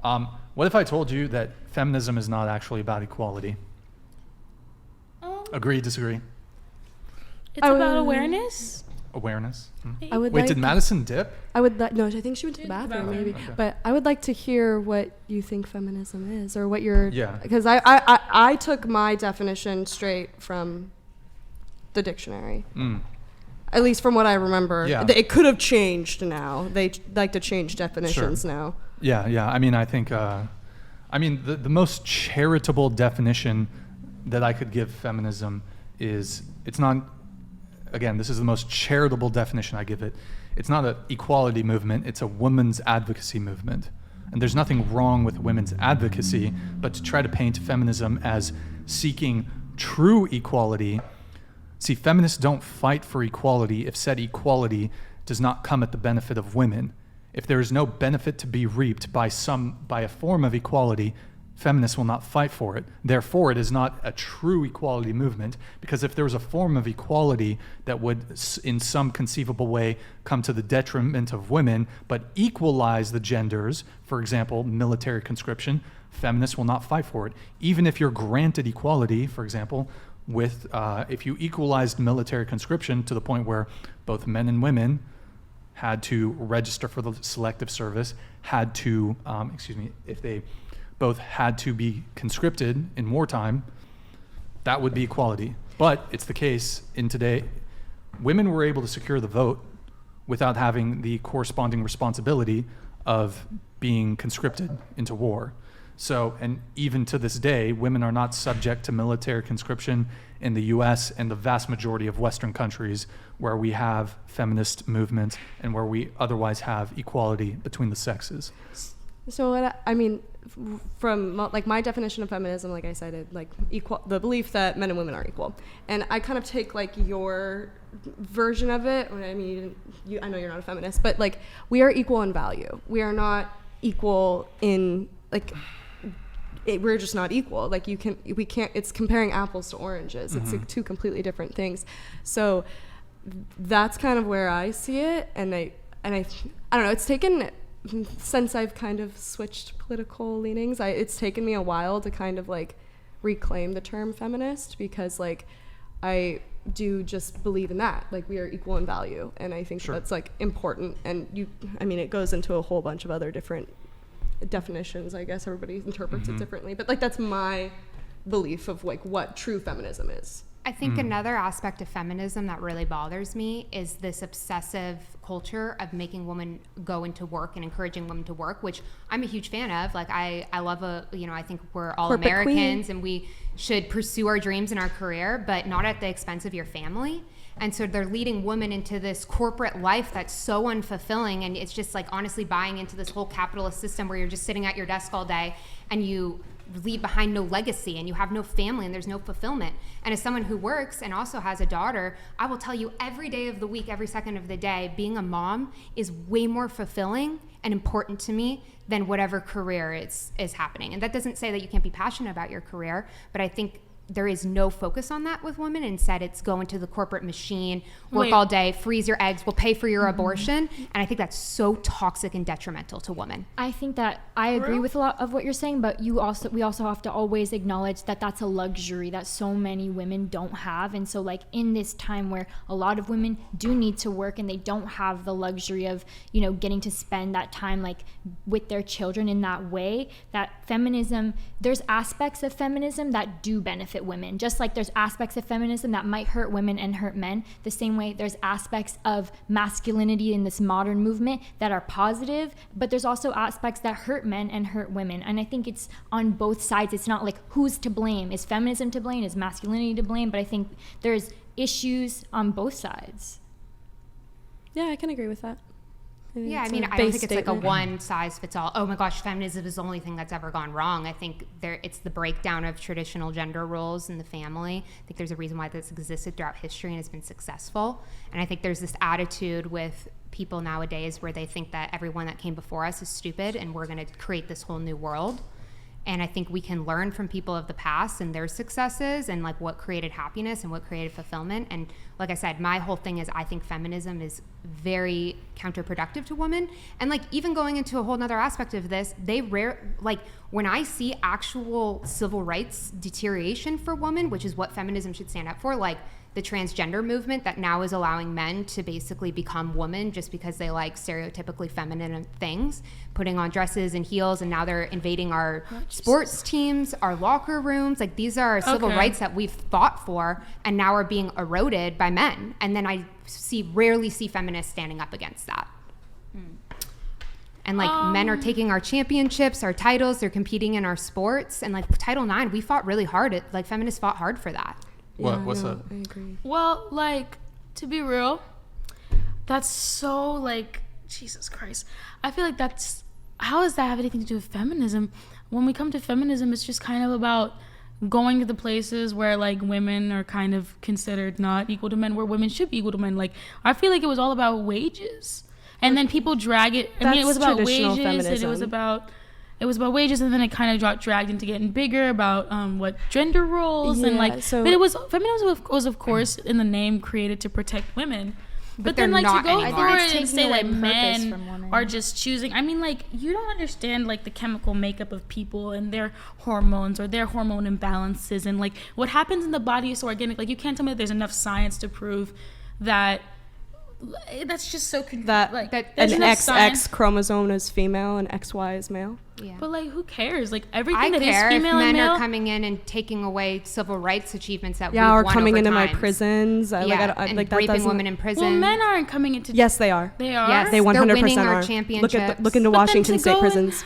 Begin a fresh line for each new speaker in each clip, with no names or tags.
What if I told you that feminism is not actually about equality? Agree, disagree?
It's about awareness.
Awareness?
I would
Wait,
like,
did Madison dip?
no, I think she went to the bathroom maybe.
Okay.
But I would like to hear what you think feminism is, or what your,
Yeah.
because I took my definition straight from the dictionary. At least from what I remember.
Yeah.
It could have changed now. They like to change definitions now.
Yeah. I mean, I think, the most charitable definition that I could give feminism is, it's not, again, this is the most charitable definition I give it. It's not an equality movement, it's a women's advocacy movement. And there's nothing wrong with women's advocacy, but to try to paint feminism as seeking true equality. See, feminists don't fight for equality if said equality does not come at the benefit of women. If there is no benefit to be reaped by a form of equality, feminists will not fight for it. Therefore, it is not a true equality movement, because if there was a form of equality that would, in some conceivable way, come to the detriment of women, but equalize the genders, for example, military conscription, feminists will not fight for it. Even if you're granted equality, for example, if you equalized military conscription to the point where both men and women had to register for the selective service, if they both had to be conscripted in wartime, that would be equality. But it's the case in today, women were able to secure the vote without having the corresponding responsibility of being conscripted into war. So, and even to this day, women are not subject to military conscription in the US and the vast majority of Western countries where we have feminist movements and where we otherwise have equality between the sexes.
So from like my definition of feminism, like I cited, like the belief that men and women are equal, and I kind of take like your version of it. I mean, I know you're not a feminist, but like we are equal in value. We are not equal in like. We're just not equal. Like we can't. It's comparing apples to oranges. It's like two completely different things. So that's kind of where I see it, and I don't know. It's taken. Since I've kind of switched political leanings, it's taken me a while to kind of like reclaim the term feminist, because like I do just believe in that, like we are equal in value, and I think that's like important. And it goes into a whole bunch of other different definitions. I guess everybody interprets it differently, but like that's my belief of like what true feminism is.
I think another aspect of feminism that really bothers me is this obsessive culture of making women go into work and encouraging women to work, which I'm a huge fan of. Like I love I think we're all
Corporate
Americans
queen.
and we should pursue our dreams in our career, but not at the expense of your family. And so they're leading women into this corporate life that's so unfulfilling. And it's just like honestly buying into this whole capitalist system where you're just sitting at your desk all day and you leave behind no legacy and you have no family and there's no fulfillment. And as someone who works and also has a daughter, I will tell you every day of the week, every second of the day, being a mom is way more fulfilling and important to me than whatever career is happening. And that doesn't say that you can't be passionate about your career, but I think there is no focus on that with women. Instead, it's go into the corporate machine, work all day, freeze your eggs, we'll pay for your abortion. And I think that's so toxic and detrimental to women.
I think that I agree with a lot of what you're saying, but we also have to always acknowledge that that's a luxury that so many women don't have. And so like in this time where a lot of women do need to work and they don't have the luxury of, getting to spend that time like with their children in that way, that feminism, there's aspects of feminism that do benefit women, just like there's aspects of feminism that might hurt women and hurt men. The same way there's aspects of masculinity in this modern movement that are positive, but there's also aspects that hurt men and hurt women. And I think it's on both sides. It's not like who's to blame. Is feminism to blame? Is masculinity to blame? But I think there's issues on both sides.
Yeah, I can agree with that.
Yeah, I don't think it's like a one size fits all. Oh my gosh, feminism is the only thing that's ever gone wrong. I think it's the breakdown of traditional gender roles in the family. I think there's a reason why this existed throughout history and has been successful. And I think there's this attitude with people nowadays where they think that everyone that came before us is stupid and we're going to create this whole new world. And I think we can learn from people of the past and their successes and like what created happiness and what created fulfillment. And like I said, my whole thing is I think feminism is very counterproductive to women. And like even going into a whole nother aspect of this, when I see actual civil rights deterioration for women, which is what feminism should stand up for, like the transgender movement that now is allowing men to basically become women just because they like stereotypically feminine things, putting on dresses and heels, and now they're invading our sports teams, our locker rooms. Like these are civil rights that we've fought for and now are being eroded by men. And then I rarely see feminists standing up against that. And like men are taking our championships, our titles, they're competing in our sports. And like Title IX, we fought really hard. Like feminists fought hard for that.
What's that?
I agree.
Well, like, to be real, that's so, like, Jesus Christ. I feel like how does that have anything to do with feminism? When we come to feminism, it's just kind of about going to the places where, like, women are kind of considered not equal to men, where women should be equal to men. Like, I feel like it was all about wages. And then people drag it. I mean, it was about wages,
feminism.
and it was about wages, and then it kind of got dragged into getting bigger about what gender roles and like.
So
but it was feminism was of course in the name created to protect women, but then like to go
anymore.
through
It's
it and say
taking away
that
purpose
men
from women.
are just choosing. I mean, like you don't understand like the chemical makeup of people and their hormones or their hormone imbalances and like what happens in the body is so organic. Like you can't tell me that there's enough science to prove that. That's just so
that
there's
an
enough
XX
science.
chromosome is female and XY is male.
Yeah.
But like, who cares? Like everything
I
that is
care if
female and
men
male.
are coming in and taking away civil rights achievements that we've
Or
won
coming
over
into my
times.
prisons.
Yeah, and
like that
raping
doesn't.
women in prison.
Well, men aren't coming into.
Yes, they are.
They are.
Yes.
They 100%
They're winning our
are.
championships.
Look into
But then
Washington
to
state
go
prisons.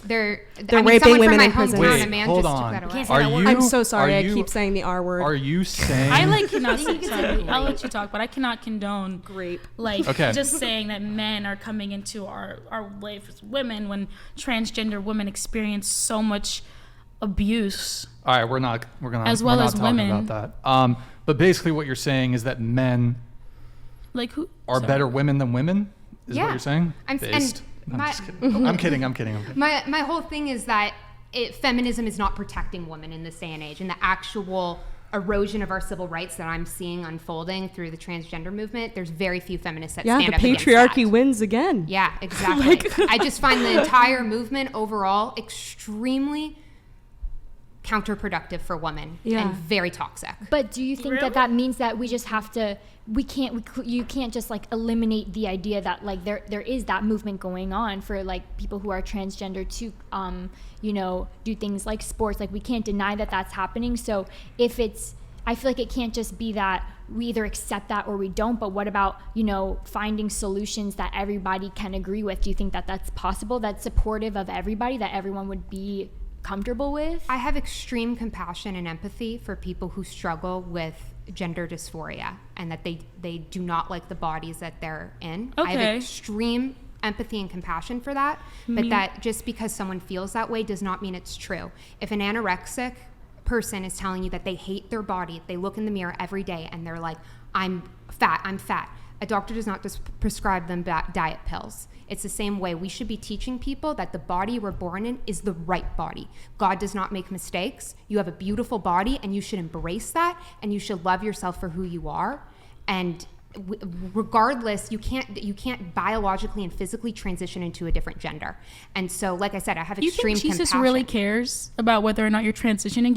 They're
raping
someone
women
from my
in prison.
hometown,
Wait,
a man
hold
just
on.
took that away.
Can't say
Are
that word.
you?
I'm so sorry.
are
I
you-
keep saying the R word.
Are you saying?
I like cannot. Sorry, I'll let you talk, but I cannot condone
Grape.
like
Okay.
just saying that men are coming into our life as women when transgender women experience so much abuse.
All right, we're not
As well
we're not
as
talking
women.
about that. But basically, what you're saying is that men
Like who
are
sorry.
better women than women. Is
Yeah.
what you're saying?
I'm-
Based.
and
I'm just kidding. I'm kidding. I'm kidding.
My whole thing is that feminism is not protecting women in this day and age, and the actual erosion of our civil rights that I'm seeing unfolding through the transgender movement. There's very few feminists that
Yeah,
stand
the
up against
patriarchy
that.
wins again.
Yeah, exactly. I just find the entire movement overall extremely counterproductive for women and very toxic.
But do you think that means that we just have to? You can't just like eliminate the idea that like there is that movement going on for like people who are transgender to do things like sports. Like we can't deny that that's happening. So if it's, I feel like it can't just be that we either accept that or we don't. But what about finding solutions that everybody can agree with? Do you think that that's possible? That's supportive of everybody, that everyone would be comfortable with?
I have extreme compassion and empathy for people who struggle with gender dysphoria and that they do not like the bodies that they're in. I have
Okay.
extreme empathy and compassion for that, but that just because someone feels that way does not mean it's true. If an anorexic person is telling you that they hate their body, they look in the mirror every day and they're like, I'm fat, a doctor does not just prescribe them diet pills. It's the same way. We should be teaching people that the body we're born in is the right body. God does not make mistakes. You have a beautiful body and you should embrace that and you should love yourself for who you are. And regardless, you can't biologically and physically transition into a different gender. And so, like I said, I have
You
extreme
think Jesus
compassion.
really cares about whether or not you're transitioning?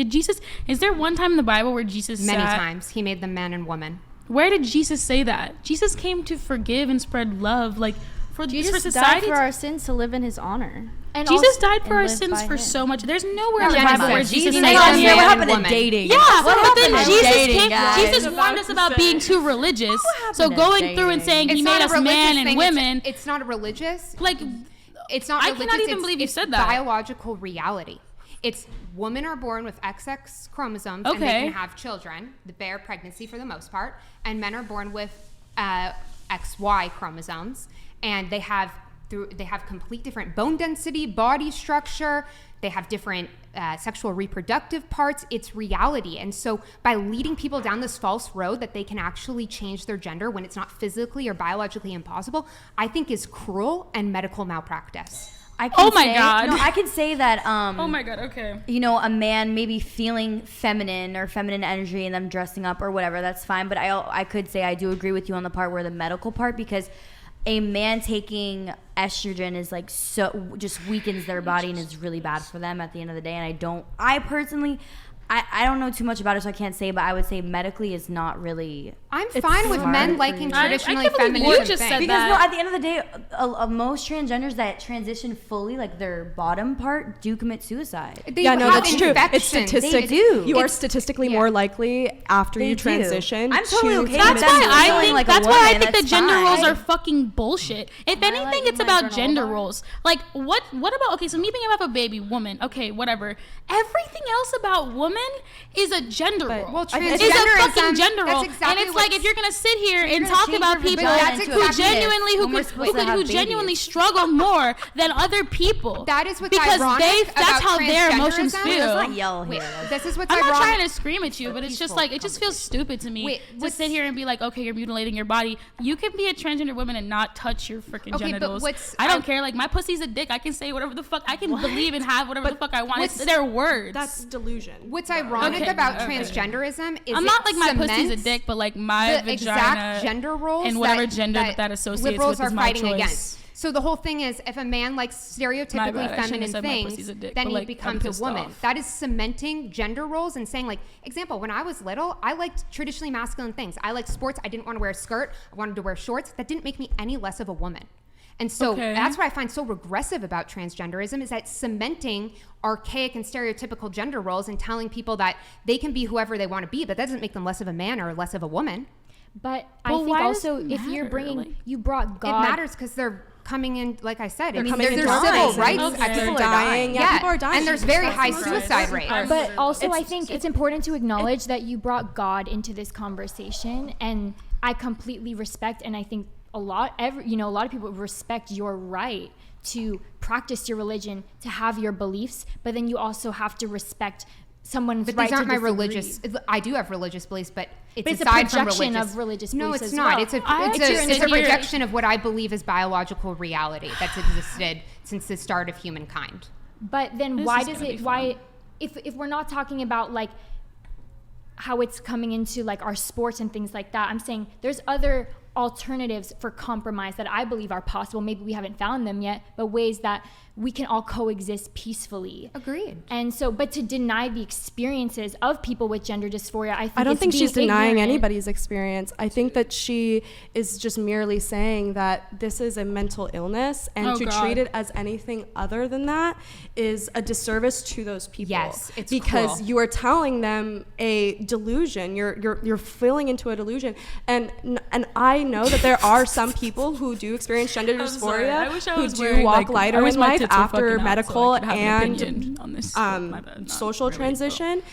Is there one time in the Bible where Jesus
Many
sat,
times. He made them men and women.
Where did Jesus say that? Jesus came to forgive and spread love, like for
Jesus
society.
died for our sins to live in his honor.
And
Jesus
also-
died for
and
our
live
sins
by
for
him.
so much. There's nowhere in the
Genesis.
Bible where Jesus
He
said
made
that.
us
Yeah,
man
what
and
happened to
woman.
dating?
Yeah,
What
but
happened
then
to
Jesus
dating,
came.
guys?
Jesus warned us about being too religious. So
to
going through and
dating?
saying he
It's
made
not a
us
religious
men
thing.
and women,
It's not a religious.
like
It's not
I
religious.
cannot even
it's,
believe you
it's
said that.
biological reality. It's women are born with XX chromosomes and they
Okay.
can have children, the bear pregnancy for the most part, and men are born with XY chromosomes and they have complete different bone density, body structure. They have different sexual reproductive parts. It's reality. And so by leading people down this false road that they can actually change their gender when it's not physically or biologically impossible, I think is cruel and medical malpractice.
I can
Oh my
say,
God.
No, I can say that.
oh my god, okay.
A man maybe feeling feminine or feminine energy and them dressing up or whatever, that's fine. But I could say I do agree with you on the part where the medical part, because a man taking estrogen is like so just weakens their body and is really bad for them at the end of the day. And I personally don't know too much about it, so I can't say, but I would say medically is not really.
I'm fine with men liking traditionally feminine
you just
things.
said
Because
that.
well, at the end of the day, most transgenders that transition fully, like their bottom part, do commit suicide.
They
Yeah, no,
have
that's true. It's
infections.
statistic.
They do.
You are statistically more likely after
They
you
do.
transition.
I'm totally
to
okay
That's
with
why
them
I
feeling
think
like a
that's why I
woman,
think the
that's
gender
fine.
roles are fucking bullshit. If anything, it's about gender roles. Like what about okay, so me being about a baby woman, okay, whatever. Everything else about woman is a gender role.
Well,
Is a
transgenderism,
fucking gender
that's
role.
exactly
and it's like
what's-
if you're gonna sit here and
gonna
talk
change
about
your
people
vagina
into
who
a
genuinely
penis when we're supposed to have
who genuinely
babies.
struggle more than other people.
That is what's
because
ironic
that's
about
how their emotions
transgenderism.
feel.
Let's not yell
Wait,
here.
this is what's
I'm not
ironic.
trying to scream at you, but it's just like it just feels stupid to me
Wait,
to
what's-
sit here and be like, okay, you're mutilating your body. You can be a transgender woman and not touch your freaking
Okay, but
genitals.
what's-
I don't care. Like my pussy's a dick. I can say whatever the fuck. I can believe and have whatever the fuck I want. It's
what's-
their words.
That's delusion.
What's ironic
Okay,
about
okay.
transgenderism is
I'm not
it
like my pussy's a
cements
dick, but like my
the
vagina
exact gender roles
and whatever
that,
gender that associates
liberals
with is
are
my
fighting
choice.
against. So the whole thing is, if a man likes
My
stereotypically
bad, I shouldn't have
feminine
said my
things,
pussy's a dick,
then
but,
he
like, I'm
becomes a
pissed
woman.
off.
That is cementing gender roles and saying, like, example, when I was little, I liked traditionally masculine things. I liked sports. I didn't want to wear a skirt. I wanted to wear shorts. That didn't make me any less of a woman. And so
Okay.
that's what I find so regressive about transgenderism is that cementing archaic and stereotypical gender roles and telling people that they can be whoever they want to be, but that doesn't make them less of a man or less of a woman.
But
Well,
I think
why does
also
it
if you're
matter?
bringing,
Like-
you brought God.
It matters because they're coming in, like I said, I mean,
coming
there's
in
civil
dying.
rights.
Okay.
People
People
are dying. Yeah, people are dying.
And there's very high
Jesus
suicide
Christ.
rates.
But also, I think it's important to acknowledge that you brought God into this conversation, and I completely respect, and I think a lot of people respect your right to practice your religion, to have your beliefs, but then you also have to respect someone's
But
right
these aren't
to
my
disagree.
religious. I do have religious beliefs, but it's
a
aside from
projection
religious.
of religious
No,
beliefs
it's
as
not.
well.
It's a
I
it's
have to
a, it's
sit
a
here-
projection of what I believe is biological reality that's existed since the start of humankind.
But then
This
why
is
does
gonna
it
be
why if we're not talking about like how it's coming into like our sports and things like that, I'm saying there's other alternatives for compromise that I believe are possible. Maybe we haven't found them yet, but ways that we can all coexist peacefully.
Agreed.
And so, but to deny the experiences of people with gender dysphoria, I think
I don't
it's
think
being
she's denying
ignorant.
anybody's experience. I think that she is just merely saying that this is a mental illness, and
Oh,
to
God.
treat it as anything other than that is a disservice to those people.
Yes, it's
because
cruel.
you are telling them a delusion. You're filling into a delusion, and I know that there are some people who do experience gender
I'm sorry. I
dysphoria
wish I
who
was
do
wearing,
walk
like, I
lighter
wish
in
my
life
tits were
after
fucking out so I
medical
could have an
and
opinion on this. My bad, not
social
really, but-
transition.